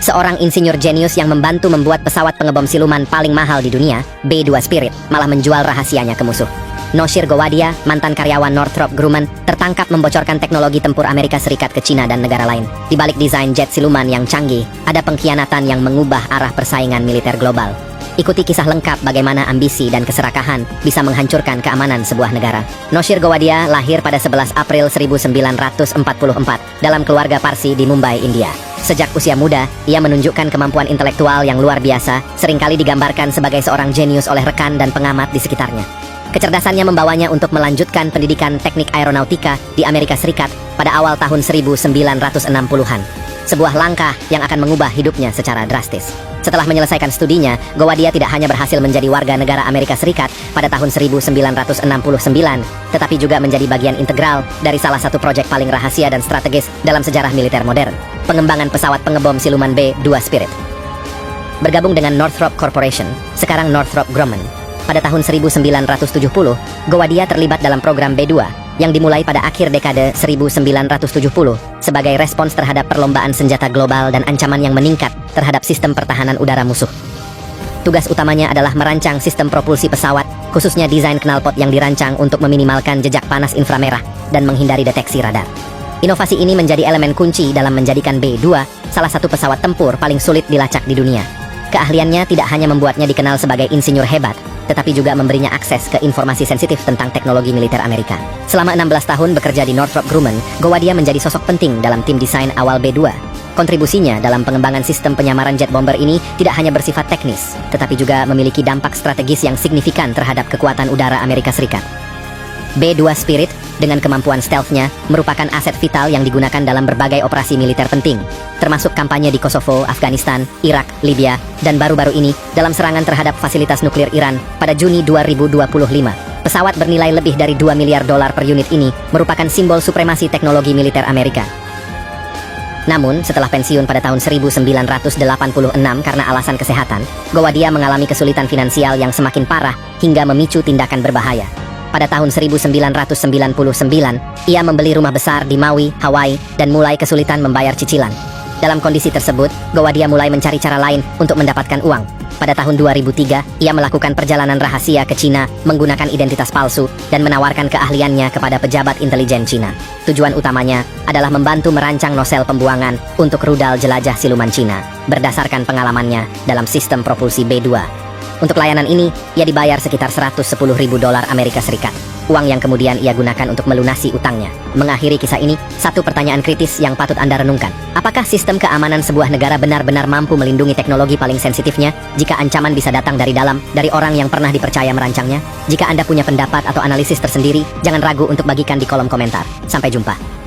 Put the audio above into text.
Seorang insinyur jenius yang membantu membuat pesawat pengebom siluman paling mahal di dunia, B-2 Spirit, malah menjual rahasianya ke musuh. Noshir Gowadia, mantan karyawan Northrop Grumman, tertangkap membocorkan teknologi tempur Amerika Serikat ke Cina dan negara lain. Di balik desain jet siluman yang canggih, ada pengkhianatan yang mengubah arah persaingan militer global. Ikuti kisah lengkap bagaimana ambisi dan keserakahan bisa menghancurkan keamanan sebuah negara. Noshir Gowadia lahir pada 11 April 1944 dalam keluarga Parsi di Mumbai, India. Sejak usia muda, ia menunjukkan kemampuan intelektual yang luar biasa, seringkali digambarkan sebagai seorang jenius oleh rekan dan pengamat di sekitarnya. Kecerdasannya membawanya untuk melanjutkan pendidikan teknik aeronautika di Amerika Serikat pada awal tahun 1960-an. Sebuah langkah yang akan mengubah hidupnya secara drastis. Setelah menyelesaikan studinya, Gowadia tidak hanya berhasil menjadi warga negara Amerika Serikat pada tahun 1969, tetapi juga menjadi bagian integral dari salah satu proyek paling rahasia dan strategis dalam sejarah militer modern, pengembangan pesawat pengebom siluman B-2 Spirit. Bergabung dengan Northrop Corporation, sekarang Northrop Grumman, pada tahun 1970, Gowadia terlibat dalam program B-2 yang dimulai pada akhir dekade 1970 sebagai respons terhadap perlombaan senjata global dan ancaman yang meningkat terhadap sistem pertahanan udara musuh. Tugas utamanya adalah merancang sistem propulsi pesawat, khususnya desain knalpot yang dirancang untuk meminimalkan jejak panas inframerah dan menghindari deteksi radar. Inovasi ini menjadi elemen kunci dalam menjadikan B-2 salah satu pesawat tempur paling sulit dilacak di dunia. Keahliannya tidak hanya membuatnya dikenal sebagai insinyur hebat, tetapi juga memberinya akses ke informasi sensitif tentang teknologi militer Amerika. Selama 16 tahun bekerja di Northrop Grumman, Gowadia menjadi sosok penting dalam tim desain awal B-2. Kontribusinya dalam pengembangan sistem penyamaran jet bomber ini tidak hanya bersifat teknis, tetapi juga memiliki dampak strategis yang signifikan terhadap kekuatan udara Amerika Serikat. B-2 Spirit, dengan kemampuan stealth-nya, merupakan aset vital yang digunakan dalam berbagai operasi militer penting, termasuk kampanye di Kosovo, Afghanistan, Irak, Libya, dan baru-baru ini dalam serangan terhadap fasilitas nuklir Iran pada Juni 2025. Pesawat bernilai lebih dari $2 miliar per unit ini merupakan simbol supremasi teknologi militer Amerika. Namun, setelah pensiun pada tahun 1986 karena alasan kesehatan, Gowadia mengalami kesulitan finansial yang semakin parah hingga memicu tindakan berbahaya. Pada tahun 1999, ia membeli rumah besar di Maui, Hawaii, dan mulai kesulitan membayar cicilan. Dalam kondisi tersebut, Gowadia mulai mencari cara lain untuk mendapatkan uang. Pada tahun 2003, ia melakukan perjalanan rahasia ke Cina menggunakan identitas palsu dan menawarkan keahliannya kepada pejabat intelijen Cina. Tujuan utamanya adalah membantu merancang nosel pembuangan untuk rudal jelajah siluman Cina, berdasarkan pengalamannya dalam sistem propulsi B-2. Untuk layanan ini, ia dibayar sekitar $110.000 Amerika Serikat. Uang yang kemudian ia gunakan untuk melunasi utangnya. Mengakhiri kisah ini, satu pertanyaan kritis yang patut Anda renungkan. Apakah sistem keamanan sebuah negara benar-benar mampu melindungi teknologi paling sensitifnya jika ancaman bisa datang dari dalam, dari orang yang pernah dipercaya merancangnya? Jika Anda punya pendapat atau analisis tersendiri, jangan ragu untuk bagikan di kolom komentar. Sampai jumpa.